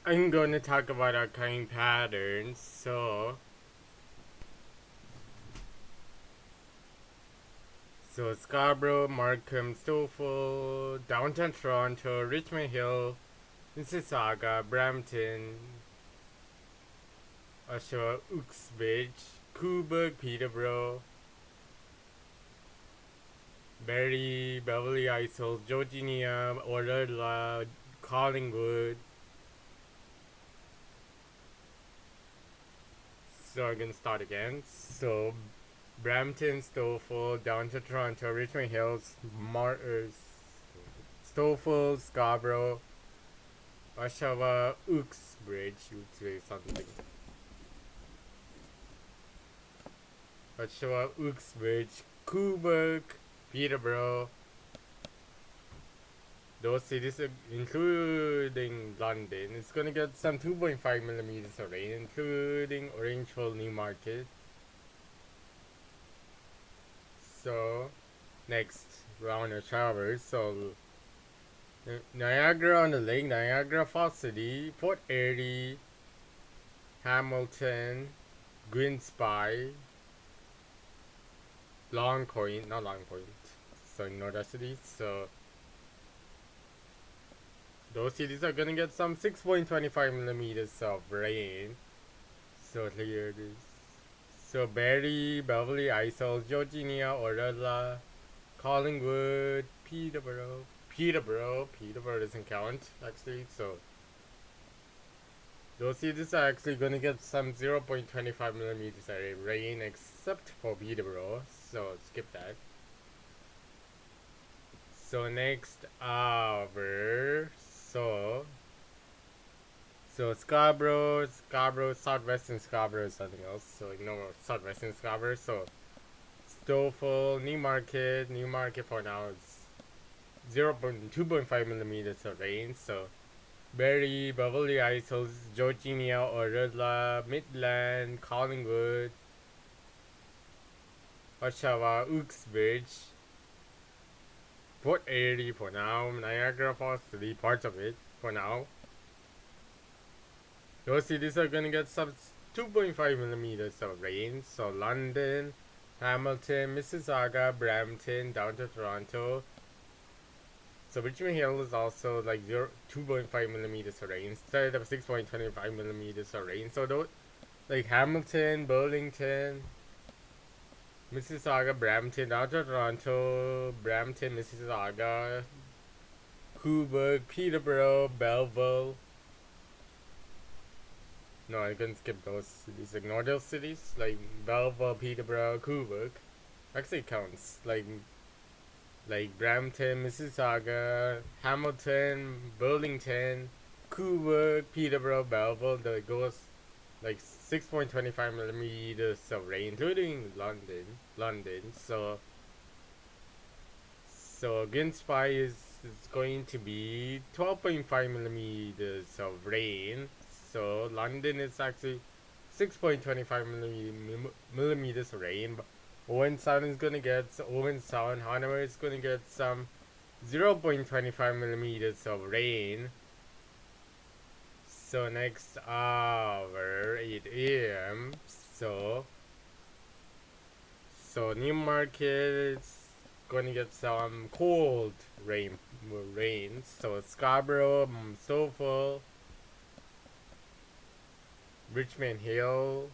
I'm going to talk about occurring patterns. So Scarborough, Markham, Stouffville, downtown Toronto, Richmond Hill, Mississauga, Brampton, Oshawa, Uxbridge, Cobourg, Peterborough, Barrie, Beverly Isles, Georginia, Orla, Collingwood. So I'm gonna start again. So Brampton, Stouffville, downtown Toronto, Richmond Hills, Stouffville, Scarborough, Oshawa, Uxbridge something. Oshawa, Uxbridge, Cobourg, Peterborough. Those cities, including London, it's gonna get some 2.5 millimeters of rain, including Orangeville, Newmarket. So, next round of showers. So, Niagara on the Lake, Niagara Falls City, Fort Erie, Hamilton, Grimsby, Long Point, not Long Point, so ignore that city. So, those cities are gonna get some 6.25 millimeters of rain. So here it is. So Barrie, Beverly Isles, Georginia, Orla, Collingwood, Peterborough doesn't count actually. So those cities are actually gonna get some 0.25 millimeters of rain except for Peterborough. So skip that. So next hour, so Scarborough, Southwestern Scarborough is something else. So ignore Southwestern Scarborough. So Stouffville, Newmarket for now is 2.5 millimeters of rain. So Barrie, Beverly Isles, Georginia, Orla, Midland, Collingwood, Oshawa, Uxbridge, Fort Erie for now, Niagara Falls City, parts of it for now. Those cities are gonna get some 2.5 millimeters of rain. So London, Hamilton, Mississauga, Brampton, downtown Toronto. So Richmond Hill is also like 2.5 millimeters of rain instead of 6.25 millimeters of rain. So those like Hamilton, Burlington, Mississauga, Brampton, downtown Toronto, Brampton, Mississauga, Cobourg, Peterborough, Belleville. No, I can skip those cities. Ignore those cities like Belleville, Peterborough, Cobourg. Actually counts. Like Brampton, Mississauga, Hamilton, Burlington, Cobourg, Peterborough, Belleville. That goes like 6.25 millimeters of rain, including London. So Grimsby is going to be 12.5 millimeters of rain. So London is actually 6.25 millimeters of rain. But Owen Sound, Hanover is gonna get some 0.25 millimeters of rain. So next hour, 8 a.m. So Newmarket is gonna get some cold rain. So Scarborough, Stouffville, Richmond Hill,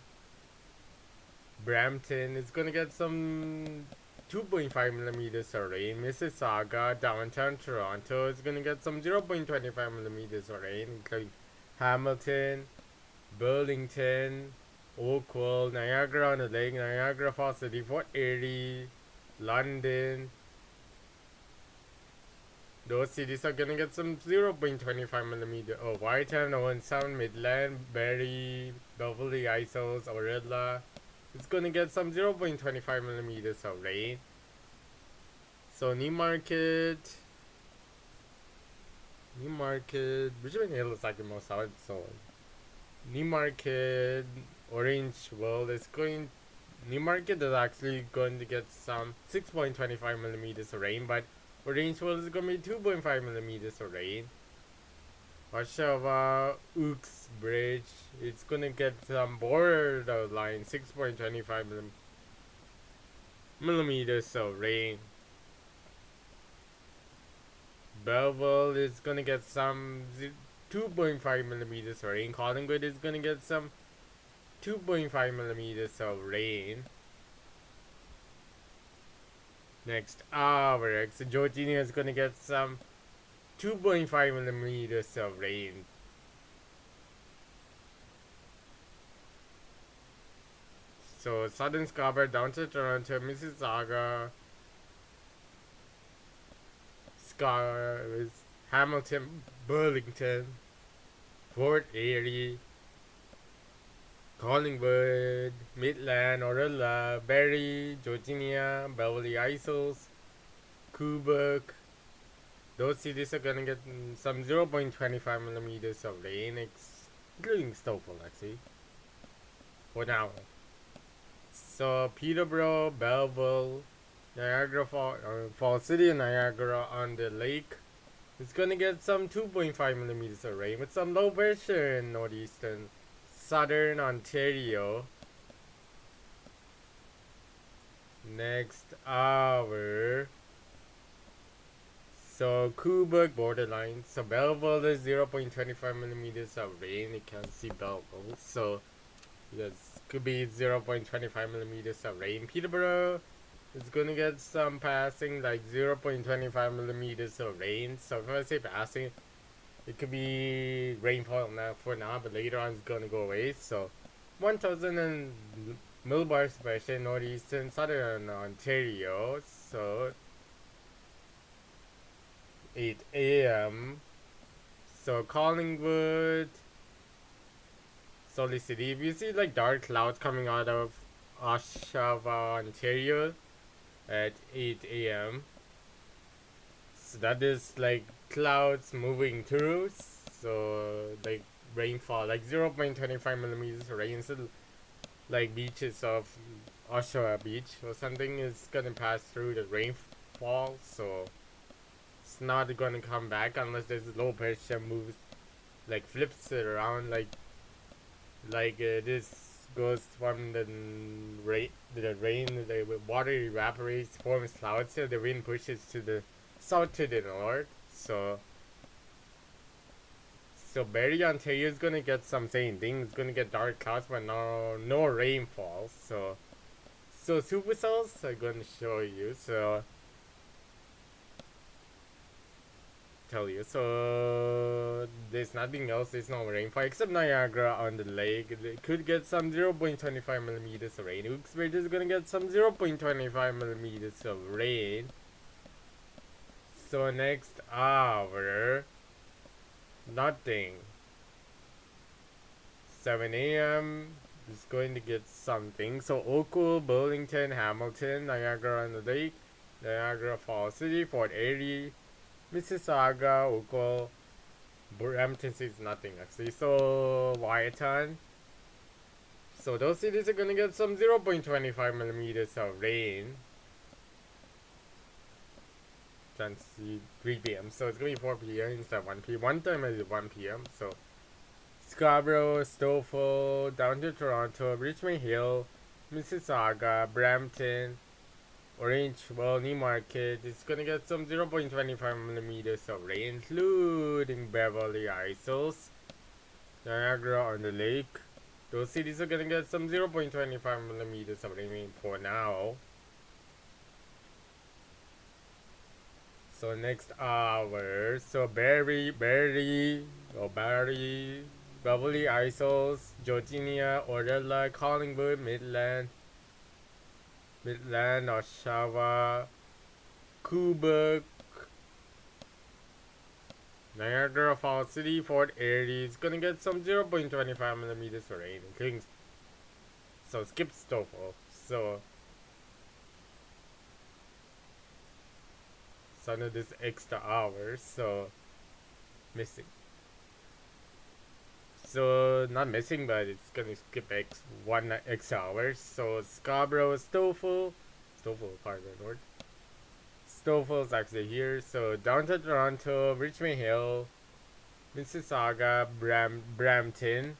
Brampton is gonna get some 2.5 millimeters of rain. Mississauga, downtown Toronto is gonna get some 0.25 millimeters of rain, including Hamilton, Burlington, Oakville, Niagara on the Lake, Niagara Falls City, Fort Erie, London. Those cities are gonna get some 0.25 millimeter. Oh, Whiteham, Owen Sound, Midland, Barrie, Beverly Isles, Orla. It's gonna get some 0.25 millimeters of rain. So Newmarket, Richmond Hill is like the most out. So Newmarket, Orangeville is going. Newmarket is actually going to get some 6.25 millimeters of rain, but Orangeville is going to be 2.5 millimeters of rain. Oshawa Uxbridge, it's gonna get some borderline 6.25 millimeters of rain. Belleville is gonna get some 2.5 millimeters of rain. Collingwood is gonna get some 2.5 millimeters of rain. Next, Averex, Georgina is gonna get some 2.5 millimeters of rain. So Southern Scarborough down to Toronto, Mississauga, Hamilton, Burlington, Fort Erie, Collingwood, Midland, Orilla, Barrie, Georginia, Beverly Isles, Quebec. Those cities are gonna get some 0.25 millimeters of rain, including snowfall actually, for now. So Peterborough, Belleville, Niagara Falls City, and Niagara on the Lake is gonna get some 2.5 millimeters of rain with some low pressure in northeastern southern Ontario. Next hour. So Quebec borderline. So Belleville is 0.25 millimeters of rain. You can see Belleville. So this could be 0.25 millimeters of rain. Peterborough is gonna get some passing like 0.25 millimeters of rain. So if I say passing, it could be rainfall now for now, but later on it's gonna go away. So 1,000 and millibars especially in northeastern southern Ontario. So 8 a.m. So Collingwood, Salt City. If you see like dark clouds coming out of Oshawa, Ontario at 8 a.m. So that is like clouds moving through. So like rainfall, like 0.25 millimeters of rain. So like beaches of Oshawa Beach or something is gonna pass through the rainfall. So it's not gonna come back unless there's low pressure moves, like flips it around, like this goes from the rain, the water evaporates, forms clouds, so the wind pushes to the south to the north. So Barrie, Ontario is gonna get some same thing. It's gonna get dark clouds, but no rainfall. So supercells I'm gonna show you. So tell you. So there's nothing else. There's no rainfall except Niagara on the lake. It could get some 0.25 millimeters of rain. Uxbridge is gonna get some 0.25 millimeters of rain. So next hour, nothing. 7 a.m. is going to get something. So Oakville, Burlington, Hamilton, Niagara on the Lake, Niagara Falls City, Fort Erie, Mississauga, Oakville, Brampton is nothing actually. So Wyatt. So those cities are gonna get some 0.25 millimeters of rain. Can see 3 p.m. So it's gonna be 4 p.m. instead of 1 p.m. One time is 1 p.m. So Scarborough, Stouffville, down to Toronto, Richmond Hill, Mississauga, Brampton, Orangeville, Newmarket. It's gonna get some 0.25 millimeters of rain, including Beverly Isles, Niagara on the Lake. Those cities are gonna get some 0.25 millimeters of rain for now. So next hour, so Barrie, Beverly Isles, Georginia, Orilla, Collingwood, Midland, Oshawa, Quebec, Niagara Falls City, Fort Erie is gonna get some 0.25 millimeters of rain, including, so skip Stouffville. So under this extra hours, so missing. So not missing, but it's gonna skip one extra hours. So Scarborough, Stouffville, part of the north. Stouffville is actually here. So down to Toronto, Richmond Hill, Mississauga, Brampton,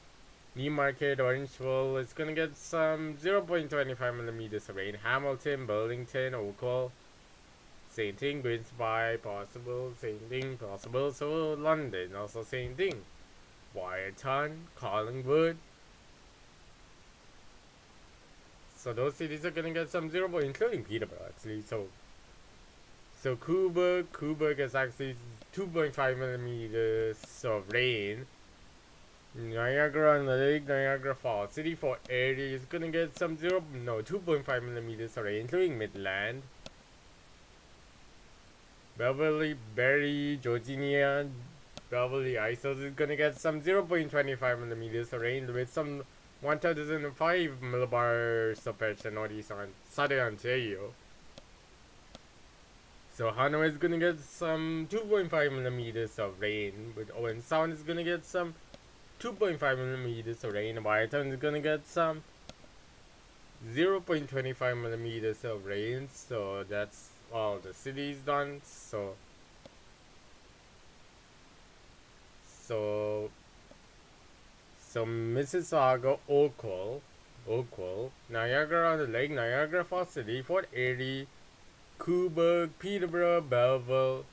Newmarket, Orangeville is gonna get some 0.25 millimeters of rain. Hamilton, Burlington, Oakville, same thing. Grimsby, possible, same thing, possible. So London, also same thing. Wyerton, Collingwood. So those cities are gonna get some 0, including Peterborough actually. So Coburg is actually 2.5 millimeters of rain. Niagara on the Lake, Niagara Falls, City Fort area is gonna get some 2.5 millimeters of rain, including Midland. Beverly, Barrie, Georginia, Beverly Isles is gonna get some 0.25 millimeters of rain with some 1005 millibars of pressure northeast on southern Ontario. So Hanoi is gonna get some 2.5 millimeters of rain, with Owen Sound is gonna get some 2.5 millimeters of rain. Wyerton is gonna get some 0.25 millimeters of rain. So that's all the cities done. So Mississauga, Oakville, Niagara on the Lake, Niagara Falls City, Fort Erie, Coburg, Peterborough, Belleville,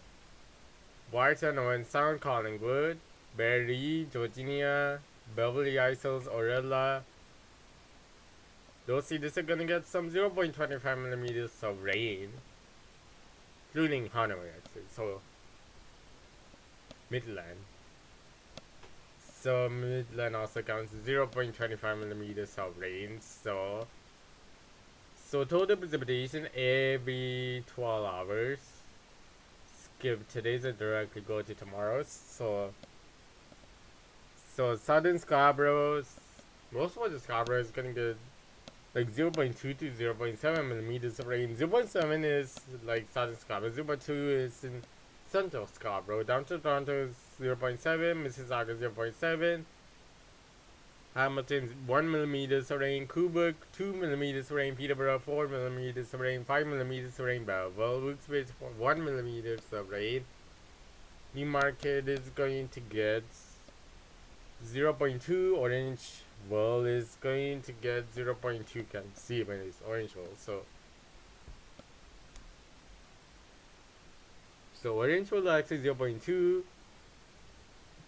Wyerton, Owen Sound, Collingwood, Barrie, Georginia, Beverly Isles, Orella. Those cities are gonna get some 0.25 millimeters of rain, including Hanoi actually. So Midland. So Midland also counts 0.25 millimeters of rain. So total precipitation every 12 hours. Skip today's and directly go to tomorrow's. So southern Scarborough, most of the Scarborough is gonna get like 0.2 to 0.7 millimeters of rain. 0.7 is like southern Scarborough. 0.2 is in central Scarborough. Down to Toronto is 0.7. Mississauga 0.7. Hamilton 1 millimeters of rain. Coburg 2 millimeters of rain. Peterborough 4 millimeters of rain. 5 millimeters of rain. Belleville, Wilkes-Barre 1 millimeters of rain. Newmarket is going to get 0.2. Orangeville is going to get 0.2. Can see when it's Orangeville. So Orangeville actually 0.2.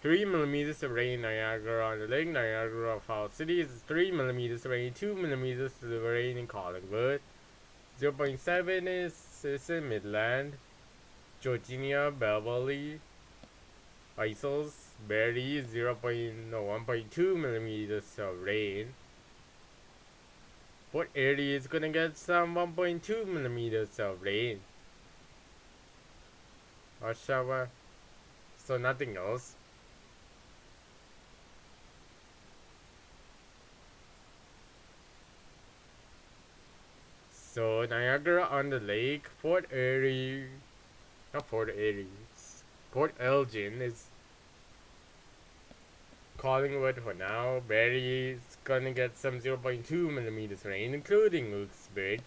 3 millimeters of rain. Niagara on the Lake, Niagara Falls City is 3 millimeters of rain. 2 millimeters of rain in Collingwood. 0.7 is in Midland, Georginia, Beverly Isles, Barrie 1.2 millimeters of rain. Fort Erie is gonna get some 1.2 millimeters of rain. Oshawa, so nothing else. So Niagara on the Lake, Port Elgin is Collingwood for now. Barrie is gonna get some 0.2 millimeters rain, including Wilkes-Barre.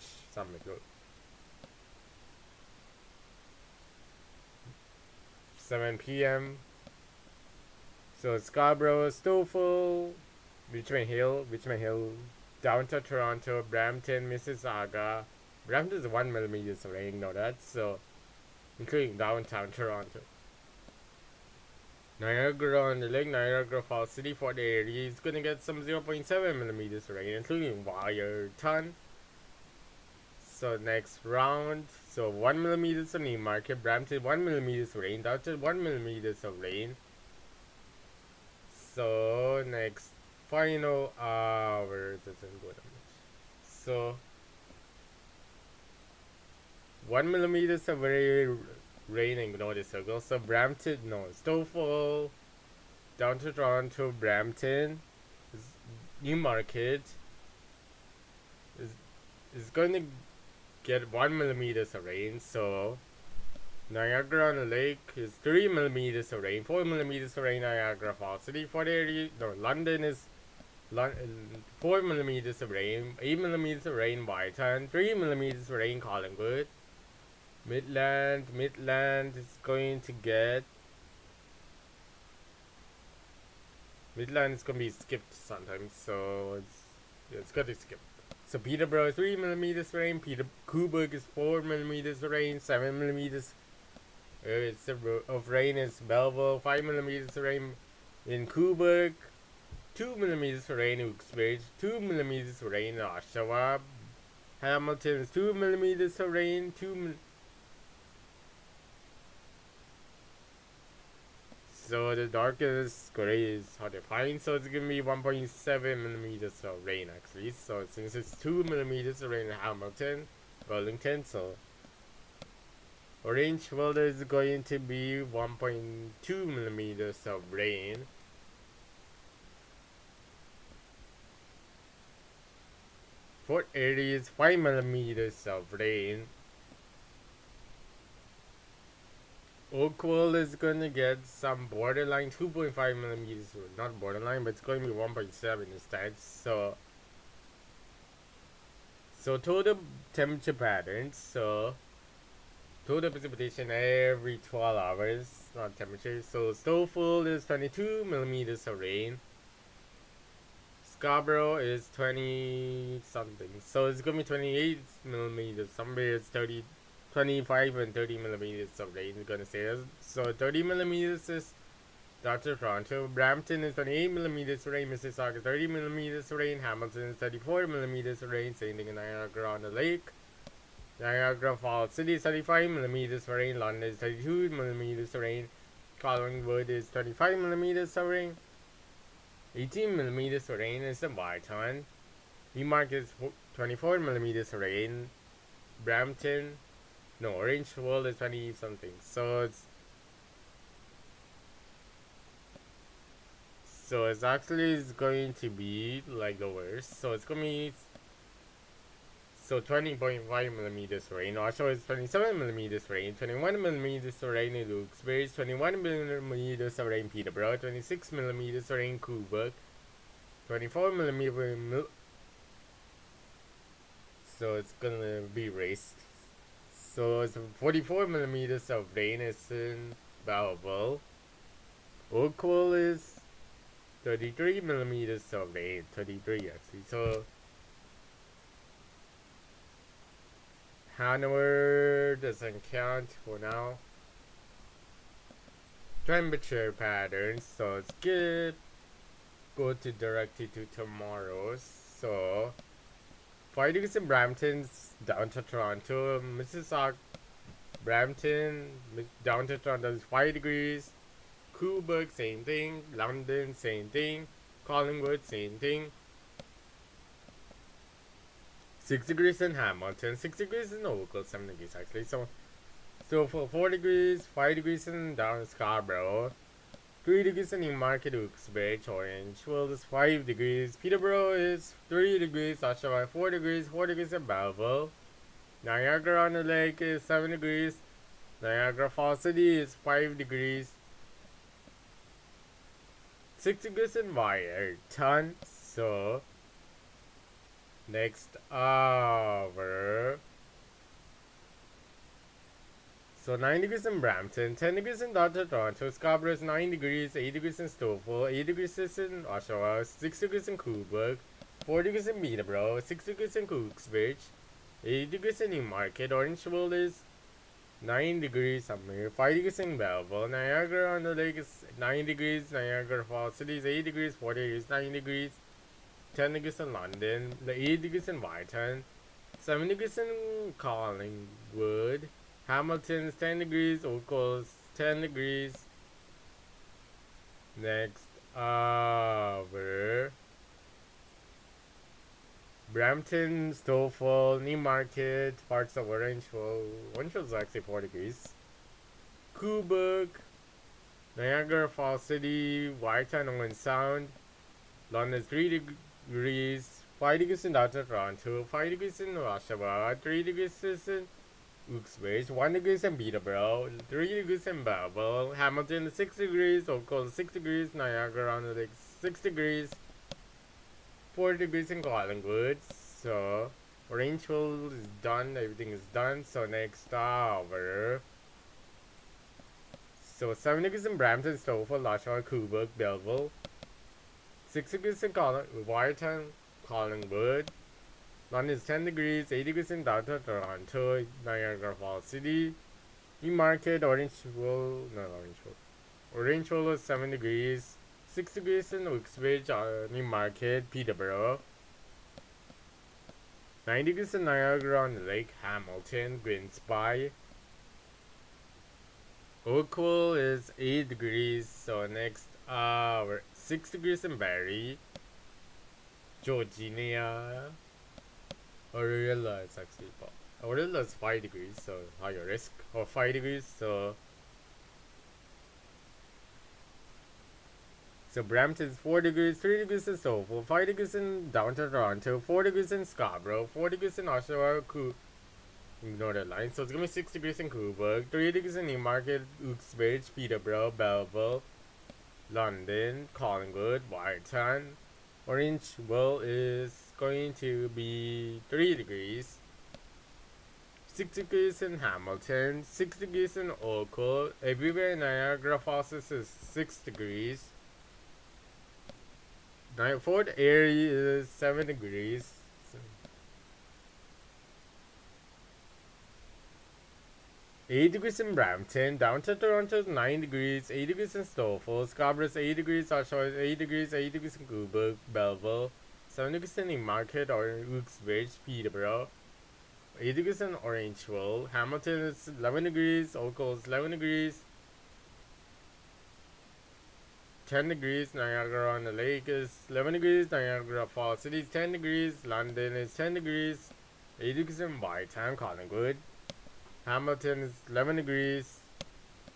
7 p.m. So Scarborough, Stouffville, Richmond Hill, down to Toronto, Brampton, Mississauga. Brampton is 1 millimeters of rain, know that, so including downtown Toronto. Niagara on the Lake, Niagara Falls City, Fort Erie is gonna get some 0.7 millimeters of rain, including Wyerton. So next round, so 1 millimeters of Newmarket, Brampton 1 millimeters of rain, downtown 1 millimeters of rain. So next final hours doesn't go that much. So 1 millimeters of rain, ignore the circle. So Brampton, no, Stouffville, down to Toronto, Brampton, Newmarket is going to get 1 millimeters of rain. So Niagara on the Lake is 3 millimeters of rain, 4 millimeters of rain. Niagara Falls City, London is 4 millimeters of rain, 8 millimeters of rain. Wyerton, 3 millimeters of rain. Collingwood, Midland is going to get Midland is gonna be skipped sometimes, so it's good to skip. So Peterborough is 3 millimeters rain. Coburg is 4 millimeters rain. 7 millimeters of rain is Belleville. 5 millimeters of rain in Coburg. 2 millimeters of rain in Uxbridge. 2 millimeters of rain in Oshawa. Hamilton is 2 millimeters of rain. So the darkest gray is hard to find, so it's gonna be 1.7 millimeters of rain actually. So since it's 2 millimeters of rain in Hamilton, Burlington, so orange weather is going to be 1.2 millimeters of rain. Fort Erie is 5 millimeters of rain. Oakville is gonna get some borderline 2.5 millimeters, not borderline, but it's going to be 1.7 instead. So total temperature patterns. So total precipitation every 12 hours, not temperature. So Stouffville is 22 millimeters of rain. Scarborough is 20 something. So it's gonna be 28 millimeters. Somewhere it's 25 and 30 millimeters of rain is gonna say. So 30 millimeters is Dr. Toronto. Brampton is 28 millimeters of rain. Mississauga 30 millimeters of rain. Hamilton is 34 millimeters of rain. Same thing in Niagara on the Lake. Niagara Falls City is 35 millimeters of rain. London is 32 millimeters of rain. Collingwood is 25 millimeters of rain. 18 millimeters of rain is in Barton. Newmarket is 24 millimeters of rain. Brampton, no, Orange World is 20 something. So it's actually going to be like the worst. So it's gonna be 20.5 millimeters rain. Also, it's 27 millimeters rain. 21 millimeters of rain in Wilkes-Barre. 21 millimeters of rain in Peterborough. 26 millimeters of rain in Coburg. 24 millimeters. So it's gonna be raised. So it's 44 millimeters of rain is in Belleville. Oakville is 33 millimeters of rain. 33 actually. So Hanover doesn't count for now. Temperature patterns. So let's go directly to tomorrow. So 5 degrees in Brampton, down to Toronto. Mississauga, Brampton, down to Toronto is 5 degrees. Coburg, same thing. London, same thing. Collingwood, same thing. 6 degrees in Hamilton, 6 degrees in Oakville, 7 degrees actually. So for 4 degrees, 5 degrees in down Scarborough, 3 degrees in Newmarket, Wilkes-Barre, Orange. Well, it's 5 degrees. Peterborough is 3 degrees. Oshawa 4 degrees. 4 degrees in Belleville. Niagara on the Lake is 7 degrees. Niagara Falls City is 5 degrees. 6 degrees in Wyerton. So next hour. So 9 degrees in Brampton, 10 degrees in Toronto, Scarborough is 9 degrees, 8 degrees in Stouffville, 8 degrees in Oshawa, 6 degrees in Coburg, 4 degrees in Peterborough, 6 degrees in Wilkes-Barre, 8 degrees in Newmarket, Orangeville is 9 degrees somewhere, 5 degrees in Belleville, Niagara on the Lake is 9 degrees, Niagara Falls City is 8 degrees, 4 degrees, 9 degrees, 10 degrees in London, 8 degrees in Wyerton, 7 degrees in Collingwood, Hamilton's 10 degrees, Oakville's 10 degrees. Next hour. Brampton, Stouffville, Newmarket, parts of Orangeville. Orangeville is actually 4 degrees. Coburg, Niagara Falls City, Wyerton, Owen Sound. London is 3 degrees. 5 degrees in Toronto, 5 degrees in Oshawa, 3 degrees in Wilkes-Barre, 1 degrees in Peterborough, 3 degrees in Belleville, Hamilton 6 degrees, Oakville 6 degrees, Niagara on the Lake 6 degrees, 4 degrees in Collingwood. So Orangeville is done, everything is done. So next hour. So 7 degrees in Brampton, Stouffville, Oshawa, Coburg, Belleville, 6 degrees in Wartown, Collingwood. London is 10 degrees, 8 degrees in downtown Toronto, Niagara Falls City. Newmarket, Orangeville, not Orangeville. Orangeville is 7 degrees, 6 degrees in Uxbridge, Newmarket, Peterborough. 9 degrees in Niagara on the Lake, Hamilton, Grimsby. Oakville is 8 degrees, so next, 6 degrees in Barrie, Georginia. Aurilla is actually, Aurilla is 5 degrees, so higher risk, or 5 degrees, so Brampton is 4 degrees, 3 degrees in Stouffville, 5 degrees in downtown Toronto, 4 degrees in Scarborough, 4 degrees in Oshawa, ignore that line, so it's gonna be 6 degrees in Coburg, 3 degrees in Newmarket, Uxbridge, Peterborough, Belleville, London, Collingwood, Wartown. Orangeville is going to be 3 degrees, 6 degrees in Hamilton, 6 degrees in Oakville, everywhere in Niagara Falls is 6 degrees. Fort Erie is 7 degrees. 8 degrees in Brampton, downtown Toronto is 9 degrees, 8 degrees in Stouffville, Scarborough is 8 degrees, Oshawa is 8 degrees, 8 degrees in Coburg, Belleville, 7 degrees in Newmarket or Uxbridge, Peterborough, 8 degrees in Orangeville, Hamilton is 11 degrees, Oakville is 11 degrees, 10 degrees, Niagara on the Lake is 11 degrees, Niagara Falls City is 10 degrees, London is 10 degrees, 8 degrees in Wartown, Collingwood, Hamilton is 11 degrees,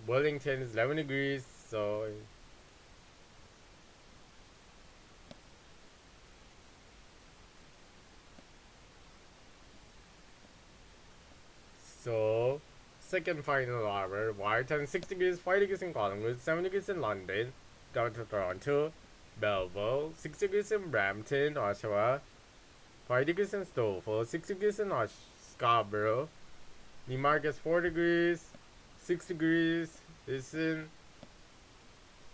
Wellington is 11 degrees, so second final hour, Wartown 6 degrees, 5 degrees in Collingwood, 7 degrees in London, down to Toronto, Belleville, 6 degrees in Brampton, Oshawa, 5 degrees in Stouffville, 6 degrees in Scarborough, Newmarket is 4 degrees, 6 degrees is in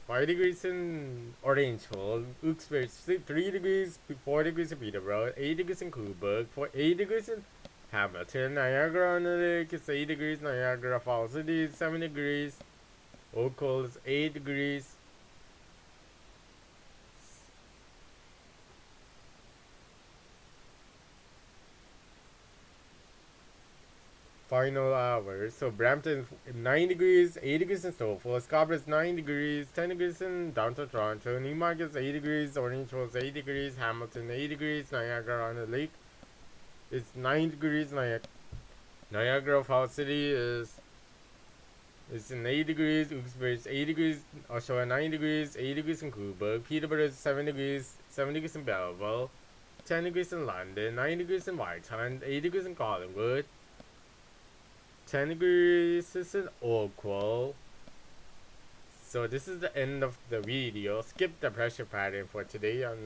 5 degrees in Orangeville, Uxbridge 3 degrees, 4 degrees in Peterborough, 8 degrees in Coburg, 8 degrees in Hamilton, Niagara on the Lake is 8 degrees, Niagara Falls City is 7 degrees, Oakville is 8 degrees. Final hours. So Brampton 9 degrees, 8 degrees in Stouffville, Scarborough is 9 degrees, 10 degrees in downtown Toronto, Newmarket is 8 degrees, Orangeville is 8 degrees, Hamilton 8 degrees, Niagara on the Lake is 9 degrees, Niagara Falls City is in 8 degrees, Uxbridge 8 degrees, Oshawa 9 degrees, 8 degrees in Coburg, Peterborough is 7 degrees, 7 degrees in Belleville, 10 degrees in London, 9 degrees in Wartown, 8 degrees in Collingwood, 10 degrees is in Oakville. So this is the end of the video. Skip the pressure pattern for today.